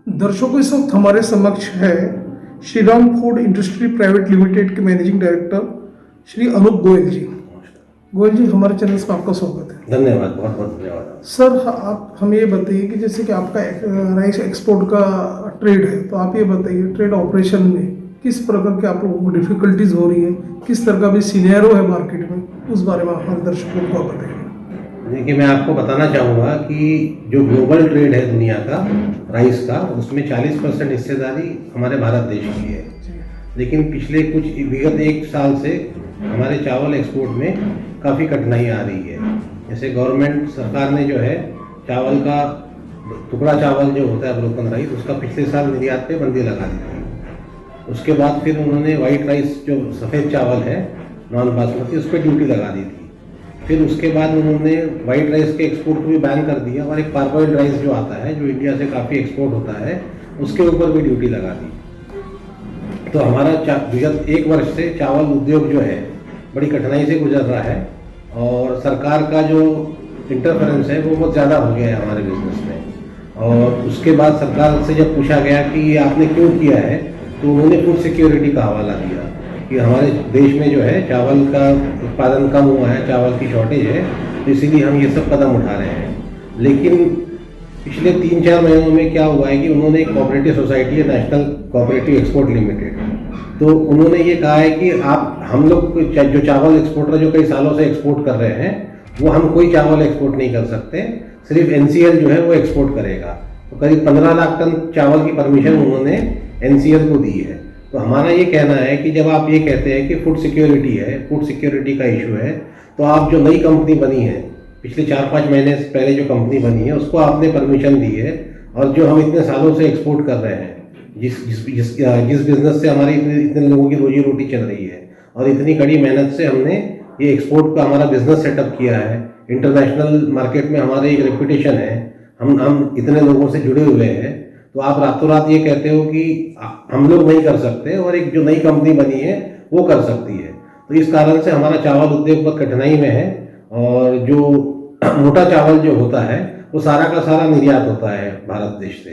दर्शकों, इस वक्त हमारे समक्ष है Shriram food industry private limited के मैनेजिंग डायरेक्टर श्री अनूप गोयल जी। गोयल जी, हमारे चैनल में आपका स्वागत है। धन्यवाद, बहुत बहुत धन्यवाद। सर, आप हमें ये बताइए कि जैसे कि आपका राइस एक्सपोर्ट का ट्रेड है, तो आप ये बताइए ट्रेड ऑपरेशन में किस प्रकार के आप लोगों को डिफिकल्टीज हो रही है, किस तरह का भी सिनेरियो है मार्केट में, उस बारे में हमारे दर्शकों को आप बताइए। देखिए, मैं आपको बताना चाहूँगा कि जो ग्लोबल ट्रेड है दुनिया का राइस का, उसमें 40% हिस्सेदारी हमारे भारत देश की है। लेकिन पिछले कुछ विगत एक साल से हमारे चावल एक्सपोर्ट में काफ़ी कठिनाई आ रही है। जैसे गवर्नमेंट सरकार ने जो है चावल का टुकड़ा चावल जो होता है ब्रोकन राइस, उसका पिछले साल निर्यात पे बंदी लगा दी थी। उसके बाद फिर उन्होंने वाइट राइस जो सफ़ेद चावल है नॉन बासमती, उस पर ड्यूटी लगा दी थी। फिर उसके बाद उन्होंने वाइट राइस के एक्सपोर्ट को भी बैन कर दिया और एक पारबॉइल्ड राइस जो आता है, जो इंडिया से काफ़ी एक्सपोर्ट होता है, उसके ऊपर भी ड्यूटी लगा दी। तो हमारा विगत एक वर्ष से चावल उद्योग जो है बड़ी कठिनाई से गुजर रहा है और सरकार का जो इंटरफेरेंस है वो बहुत ज़्यादा हो गया है हमारे बिजनेस में। और उसके बाद सरकार से जब पूछा गया कि ये आपने क्यों किया है, तो उन्होंने फूड सिक्योरिटी का हवाला दिया कि हमारे देश में जो है चावल का उत्पादन कम हुआ है, चावल की शॉर्टेज है, तो इसीलिए हम ये सब कदम उठा रहे हैं। लेकिन पिछले 3-4 महीनों में क्या हुआ है कि उन्होंने एक कोऑपरेटिव सोसाइटी है, नेशनल कोऑपरेटिव एक्सपोर्ट लिमिटेड, तो उन्होंने ये कहा है कि हम लोग जो चावल एक्सपोर्टर जो कई सालों से एक्सपोर्ट कर रहे हैं, वो हम कोई चावल एक्सपोर्ट नहीं कर सकते, सिर्फ NCL जो है वो एक्सपोर्ट करेगा। तो करीब 15 लाख टन चावल की परमिशन उन्होंने NCL को दी है। तो हमारा ये कहना है कि जब आप ये कहते हैं कि फूड सिक्योरिटी है, फूड सिक्योरिटी का इशू है, तो आप जो नई कंपनी बनी है, पिछले 4-5 महीने से पहले जो कंपनी बनी है, उसको आपने परमिशन दी है, और जो हम इतने सालों से एक्सपोर्ट कर रहे हैं, जिस बिजनेस से हमारी इतने लोगों की रोजी रोटी चल रही है, और इतनी कड़ी मेहनत से हमने ये एक्सपोर्ट का हमारा बिजनेस सेटअप किया है, इंटरनेशनल मार्केट में हमारे एक रेपुटेशन है, हम इतने लोगों से जुड़े हुए हैं, तो आप रातों रात ये कहते हो कि हम लोग नहीं कर सकते और एक जो नई कंपनी बनी है वो कर सकती है। तो इस कारण से हमारा चावल उद्योग बहुत कठिनाई में है, और जो मोटा चावल जो होता है वो सारा का सारा निर्यात होता है भारत देश से।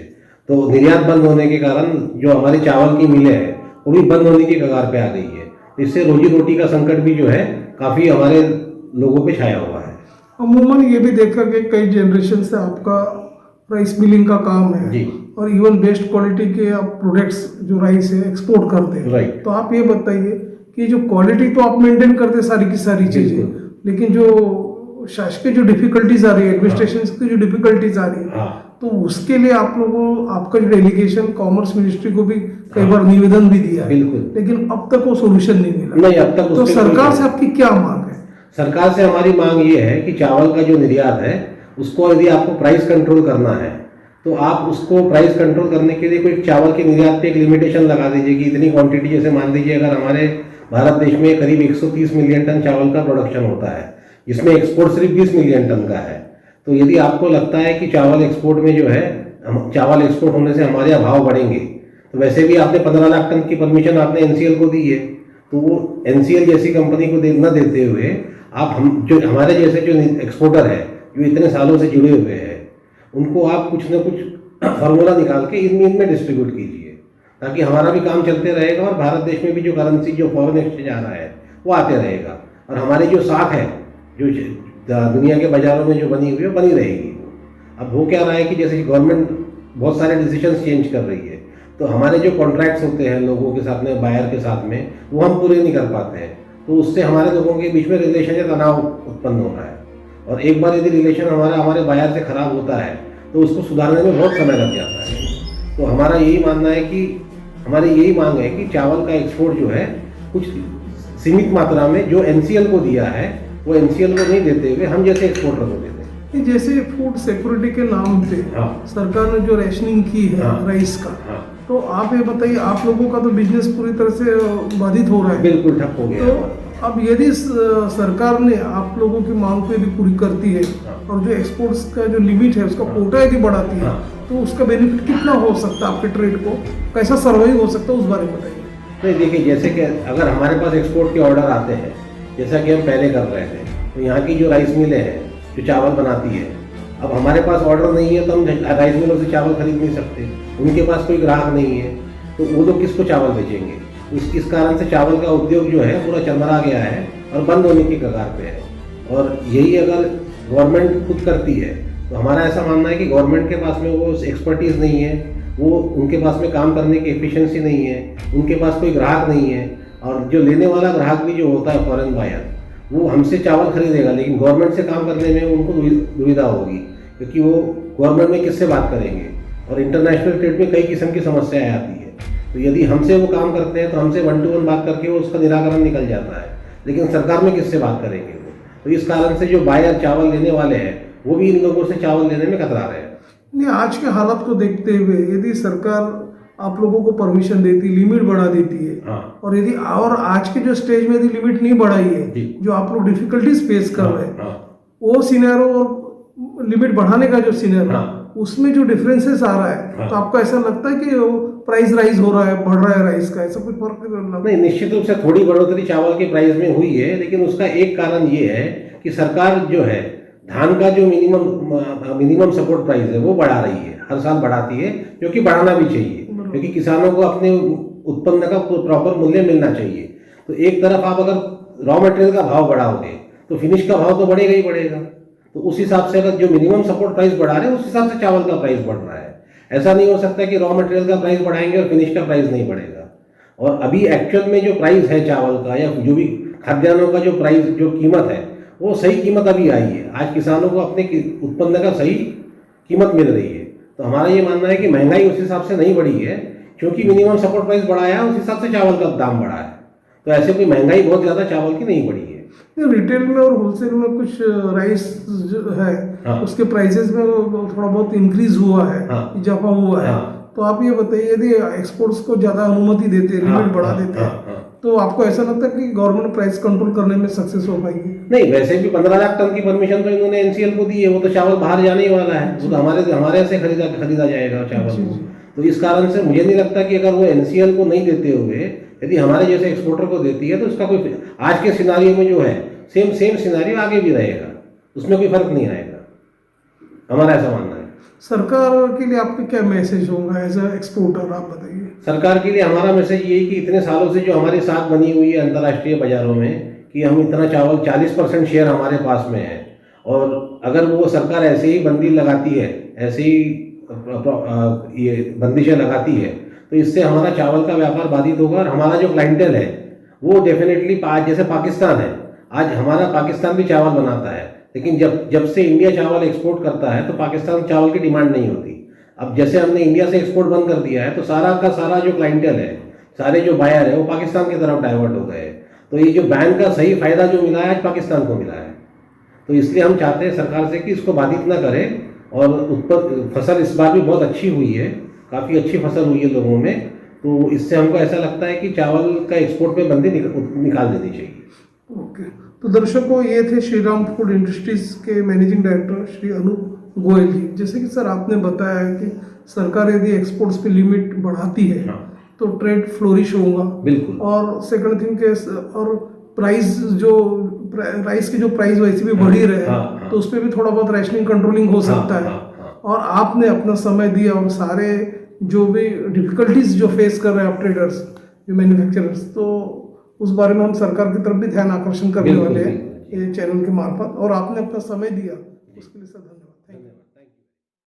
तो निर्यात बंद होने के कारण जो हमारी चावल की मिलें हैं वो भी बंद होने की कगार पे आ गई है। इससे रोजी रोटी का संकट भी जो है काफ़ी हमारे लोगों पे छाया हुआ है। अमूमन ये भी देखा कि कई जनरेशन से आपका राइस मिलिंग का काम है जी, और इवन बेस्ट क्वालिटी के आप प्रोडक्ट्स जो राइस है एक्सपोर्ट करते हैं। राइट। तो आप ये बताइए कि जो क्वालिटी तो आप मेंटेन करते हैं सारी की सारी चीजें, लेकिन जो शासकीय जो डिफिकल्टीज आ रही है, एडमिनिस्ट्रेशन की जो डिफिकल्टीज आ रही है, तो उसके लिए आप लोगों आपका जो डेलीगेशन कॉमर्स मिनिस्ट्री को भी कई बार निवेदन भी दिया है, लेकिन अब तक वो सोल्यूशन नहीं मिला। नहीं, अब तक। तो सरकार से आपकी क्या मांग है? सरकार से हमारी मांग ये है कि चावल का जो निर्यात है उसको यदि आपको प्राइस कंट्रोल करना है, तो आप उसको प्राइस कंट्रोल करने के लिए कोई चावल के निर्यात पे एक लिमिटेशन लगा दीजिए कि इतनी क्वांटिटी। जैसे मान लीजिए अगर हमारे भारत देश में करीब 130 मिलियन टन चावल का प्रोडक्शन होता है, जिसमें एक्सपोर्ट सिर्फ 20 मिलियन टन का है, तो यदि आपको लगता है कि चावल एक्सपोर्ट में जो है चावल एक्सपोर्ट होने से हमारे भाव बढ़ेंगे, तो वैसे भी आपने 15 लाख टन की परमिशन आपने NCL को दी है, तो वो NCL जैसी कंपनी को न देते हुए आप जो हमारे जैसे जो एक्सपोर्टर है जो इतने सालों से जुड़े हुए हैं, उनको आप कुछ न कुछ फार्मूला निकाल के इनमें डिस्ट्रीब्यूट कीजिए, ताकि हमारा भी काम चलते रहेगा और भारत देश में भी जो करेंसी जो फॉरेन एक्सचेंज आ रहा है वो आते रहेगा, और हमारी जो साख है जो दुनिया के बाजारों में जो बनी हुई है बनी रहेगी। अब हो क्या रहा है कि जैसे गवर्नमेंट बहुत सारे डिसीजंस चेंज कर रही है, तो हमारे जो कॉन्ट्रैक्ट्स होते हैं लोगों के साथ में, बायर के साथ में, वो हम पूरे नहीं कर पाते हैं, तो उससे हमारे लोगों के बीच में रिलेशन या तनाव उत्पन्न हो रहा है। और एक बार यदि रिलेशन हमारे बायर से खराब होता है तो उसको सुधारने में बहुत समय लग जाता है। तो हमारा यही मानना है कि हमारी यही मांग है कि चावल का एक्सपोर्ट जो है कुछ सीमित मात्रा में जो NCL को दिया है वो NCL को नहीं देते हुए हम जैसे एक्सपोर्टर को देते हैं। जैसे फूड सिक्योरिटी के नाम पे सरकार ने जो रेशनिंग की है राइस का, तो आप ये बताइए आप लोगों का तो बिजनेस पूरी तरह से बाधित हो रहा है। बिल्कुल ठप हो गया। तो अब यदि सरकार ने आप लोगों की मांग को यदि पूरी करती है और जो एक्सपोर्ट्स का जो लिमिट है उसका कोटा यदि बढ़ाती है, तो उसका बेनिफिट कितना हो सकता है आपके ट्रेड को, कैसा सर्वाइव हो सकता है, उस बारे में बताइए। नहीं, देखिए, जैसे कि अगर हमारे पास एक्सपोर्ट के ऑर्डर आते हैं, जैसा कि हम पहले कर रहे थे, तो यहाँ की जो राइस मिलें हैं जो चावल बनाती है, अब हमारे पास ऑर्डर नहीं है तो हम राइस मिलों से चावल खरीद नहीं सकते, उनके पास कोई ग्राहक नहीं है, तो वो लोग किसको चावल बेचेंगे। इस कारण से चावल का उद्योग जो है पूरा चरमरा गया है और बंद होने की कगार पे है। और यही अगर गवर्नमेंट खुद करती है तो हमारा ऐसा मानना है कि गवर्नमेंट के पास में वो एक्सपर्टीज़ नहीं है, वो उनके पास में काम करने की एफिशिएंसी नहीं है, उनके पास कोई ग्राहक नहीं है, और जो लेने वाला ग्राहक भी जो होता है फॉरेन बायर, वो हमसे चावल खरीदेगा लेकिन गवर्नमेंट से काम करने में उनको दुविधा होगी, क्योंकि वो गवर्नमेंट में किससे बात करेंगे, और इंटरनेशनल ट्रेड में कई किस्म की समस्याएं आती है। तो यदि हमसे वो काम करते हैं तो हमसे 1 to 1 बात करके वो उसका निराकरण निकल जाता है, लेकिन सरकार में किससे बात करेंगे वो। तो इस कारण से जो बायर चावल लेने वाले हैं वो भी इन लोगों से चावल लेने में कतरा रहे हैं। नहीं, आज के हालात को देखते हुए यदि सरकार आप लोगों को परमिशन देती, लिमिट बढ़ा देती है, हाँ। और यदि और आज के जो स्टेज में यदि लिमिट नहीं बढ़ाई है, जो आप लोग डिफिकल्टीज फेस कर रहे हैं, वो सिनेरियो और लिमिट बढ़ाने का जो सिनेरियो, उसमें जो डिफरेंसेस आ रहा है, तो आपको ऐसा लगता है कि प्राइस राइज हो रहा है, बढ़ रहा है राइस का, ऐसा कोई फर्क नहीं। निश्चित रूप से थोड़ी बढ़ोतरी चावल के प्राइस में हुई है, लेकिन उसका एक कारण ये है कि सरकार जो है धान का जो मिनिमम सपोर्ट प्राइस है वो बढ़ा रही है, हर साल बढ़ाती है, जो कि बढ़ाना भी चाहिए, क्योंकि किसानों को अपने उत्पन्न का प्रॉपर मूल्य मिलना चाहिए। तो एक तरफ आप अगर रॉ मटेरियल का भाव बढ़ाओगे तो फिनिश का भाव तो बढ़ेगा ही बढ़ेगा। तो उस हिसाब से अगर जो मिनिमम सपोर्ट प्राइस बढ़ा रहे हैं उस हिसाब से चावल का प्राइस बढ़ रहा है। ऐसा नहीं हो सकता कि रॉ मटेरियल का प्राइस बढ़ाएंगे और फिनिश का प्राइस नहीं बढ़ेगा। और अभी एक्चुअल में जो प्राइस है चावल का या जो भी खाद्यान्नों का जो प्राइस, जो कीमत है, वो सही कीमत अभी आई है। आज किसानों को अपने उत्पन्न का सही कीमत मिल रही है। तो हमारा ये मानना है कि महंगाई उस हिसाब से नहीं बढ़ी है, क्योंकि मिनिमम सपोर्ट प्राइस बढ़ाया है उस हिसाब से चावल का दाम बढ़ा है। तो ऐसे कोई महंगाई बहुत ज़्यादा चावल की नहीं बढ़ी है। रिटेल में और होलसेल में कुछ राइस जो है, हाँ। उसके प्राइसेस में थोड़ा बहुत इंक्रीज हुआ है, हाँ। इजाफा हुआ है। तो आप ये बताइए, यदि एक्सपोर्ट्स को ज़्यादा अनुमति देते हैं, लिमिट बढ़ा देते हैं, तो आपको ऐसा लगता है कि गवर्नमेंट प्राइस कंट्रोल करने में सक्सेस हो पाएगी? नहीं, वैसे भी 15 लाख टन की परमिशन तो इन्होंने एनसीएल को दी है, वो तो चावल बाहर जाने ही वाला है, वो तो हमारे से खरीदा जाएगा चावल को। तो इस कारण से मुझे नहीं लगता कि अगर वो एनसीएल को नहीं देते हुए यदि हमारे जैसे एक्सपोर्टर को देती है तो उसका कोई, आज के सिनारियो में जो है सेम सिनारियो आगे भी रहेगा, उसमें कोई फर्क नहीं आएगा, हमारा ऐसा मानना है। सरकार के लिए आपका क्या मैसेज होगा एज अ एक्सपोर्टर, आप बताइए। सरकार के लिए हमारा मैसेज ये है कि इतने सालों से जो हमारी साख बनी हुई है अंतर्राष्ट्रीय बाजारों में कि हम इतना चावल 40% शेयर हमारे पास में है, और अगर वो सरकार ऐसे ही बंदी लगाती है, ऐसे ही ये बंदिशें लगाती है, तो इससे हमारा चावल का व्यापार बाधित होगा। और हमारा जो क्लाइंटेल है वो डेफिनेटली जैसे पाकिस्तान है, आज हमारा पाकिस्तान भी चावल बनाता है, लेकिन जब से इंडिया चावल एक्सपोर्ट करता है तो पाकिस्तान चावल की डिमांड नहीं होती। अब जैसे हमने इंडिया से एक्सपोर्ट बंद कर दिया है तो सारा का सारा जो क्लाइंटेल है, सारे जो बायर है, वो पाकिस्तान की तरफ डाइवर्ट हो गए। तो ये जो बैन का सही फायदा जो मिला है आज पाकिस्तान को मिला है। तो इसलिए हम चाहते हैं सरकार से कि इसको बाधित ना करे। और फसल इस बार भी बहुत अच्छी हुई है, काफ़ी अच्छी फसल हुई है लोगों में, तो इससे हमको ऐसा लगता है कि चावल का एक्सपोर्ट पे बंदी निकाल देनी चाहिए। ओके, तो दर्शकों, ये थे श्रीराम फूड इंडस्ट्रीज के मैनेजिंग डायरेक्टर श्री अनूप गोयल जी। जैसे कि सर आपने बताया है कि सरकार यदि एक्सपोर्ट्स पे लिमिट बढ़ाती है तो ट्रेड फ्लोरिश होगा, बिल्कुल। और सेकंड थिंग के और प्राइस जो राइस की जो प्राइस वैसे भी बढ़ ही रहे हैं, तो उस पर भी थोड़ा बहुत रैशनिंग कंट्रोलिंग हो सकता है। और आपने अपना समय दिया और सारे जो भी डिफिकल्टीज जो फेस कर रहे हैं आप ट्रेडर्स, जो मैन्युफैक्चरर्स, तो उस बारे में हम सरकार की तरफ भी ध्यान आकर्षण करने वाले हैं ये चैनल के मार्फत, और आपने अपना समय दिया उसके लिए सर धन्यवाद।